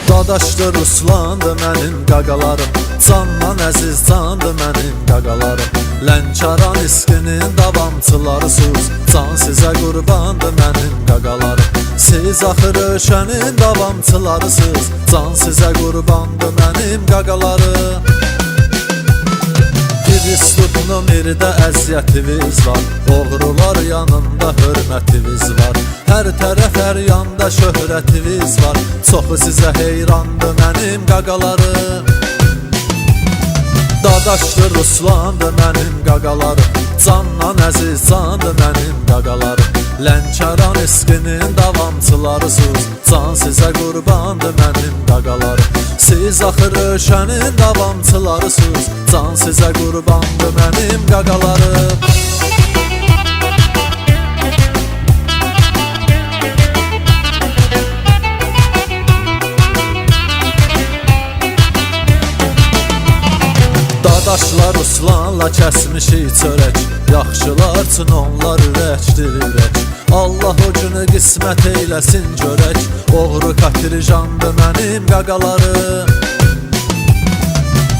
Dadaşdır Ruslandı mənim qaqalarım, candan əziz candı mənim qaqalarım. Lənkəran iskinin davamçılarısız, can sizə qurbandı mənim qaqalarım. Siz axı Rövşənin davamçılarısız, can sizə qurbandı mənim qaqalarım. Firistupnun irdə əziyyətiniz var, oğrular yanında hörmətiniz var. Hər tərəf hər yanda şöhrətiniz var, çoxu sizə heyrandı mənim qaqalarım. Dadaşdır Ruslandı mənim qaqalarım, candan əziz candı mənim qaqalarım. Lənkəran iskinin davamçılarısız, can sizə qurbandı mənim qaqalarım. Siz axı Rövşənin davamçılarısız, can sizə qurbandı mənim qaqalarım. Dadaşlar Ruslanla kəsmişik çörək, yaxşılar üçün onlar ürəkdir ürək. Allah o günü qismət eyləsin görək, oğru Katirjandı mənim qaqalarım.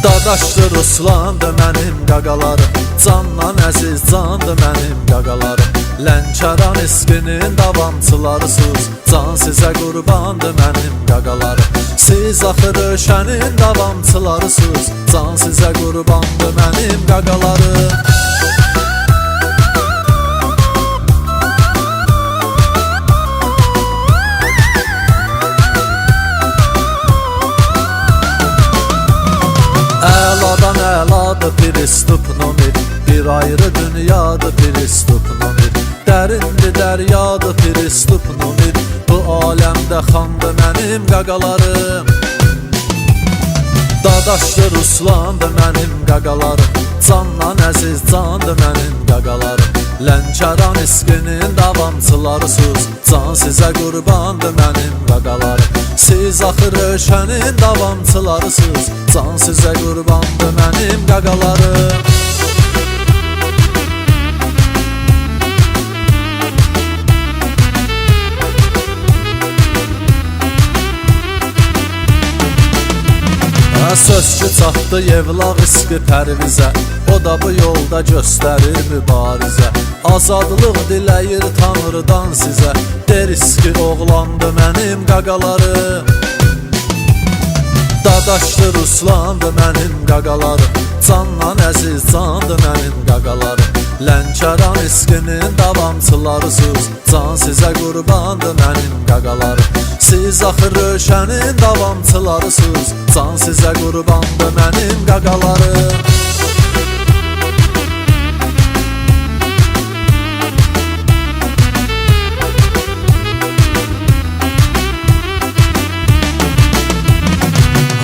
Dadaşdır Ruslandı mənim qaqalarım, candan əziz candı mənim qaqalarım. Lənkəran iskinin davamçılarısız, can sizə qurbandı mənim qaqalarım. Siz axı Rövşənin davamçılarısız, can sizə qurbandı mənim qaqalarım. Əladan əladır Firistupnun ir, bir ayrı dünyadır Firistupnun ir. Dərindir dəryadır Firistupnun ir, bu aləmdə xandı mənim qaqalarım. Dadaşdır Ruslandı mənim qaqalarım, candan əziz candı mənim qaqalarım. Lənkəran iskinin davamçılarısız, can sizə qurbandı mənim qaqalarım. Siz axı Rövşənin davamçılarısız, can sizə qurbandı mənim qaqalarım. Söz ki çatdı Yevlaq iski Pərvizə, o da bu yolda göstərir mübarizə. Azadlıq diləyir Tanrıdan sizə, deriz ki oğlandı mənim qaqalarım. Dadaşdır Ruslandı mənim qaqalarım, candan əziz candı mənim qaqalarım. Lənkəran iskinin davamçılarısız, can sizə qurbandı mənim qaqalarım. Siz axı Rövşənin davamçılarısız, can sizə qurbandı mənim qaqalarım.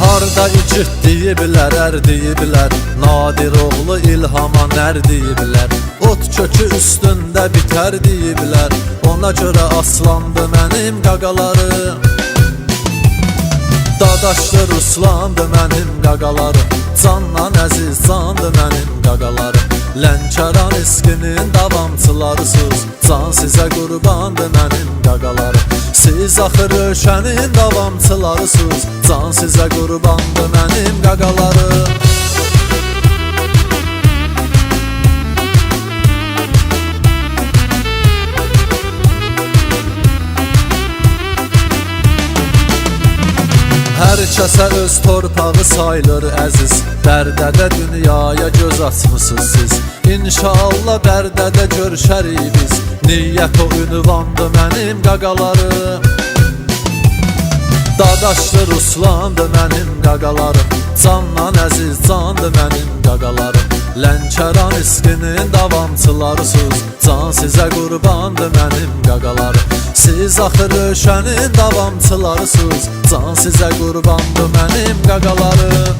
Harda igid deyiblər, ər deyiblər, Nadir oğlu İlhama nər deyiblər. Ot kökü üstündə bitər deyiblər, ona görə aslandı mənim qaqalarım. Dadaşdır Ruslandı mənim qaqalarım, candan əziz candı mənim qaqalarım. Lənkəran iskinin davamçılarısız, can sizə qurbandı mənim qaqalarım. Siz axı Rövşənin davamçılarısız, can sizə qurbandı mənim qaqalarım. Hər kəsə öz torpağı sayılır əziz, Bərdədə dünyaya göz açmısınız siz. İnşallah Bərdədə görüşərik biz, niyyət o ünvandı mənim qaqalarım. Dadaşdır Ruslandı mənim qaqalarım, candan əziz candı mənim qaqalarım. Lənkəran iskinin davamçılarısız, can sizə qurbandı mənim qaqalarım. Siz axı Rövşənin davamçılarısız, can sizə qurbandı mənim qaqalarım.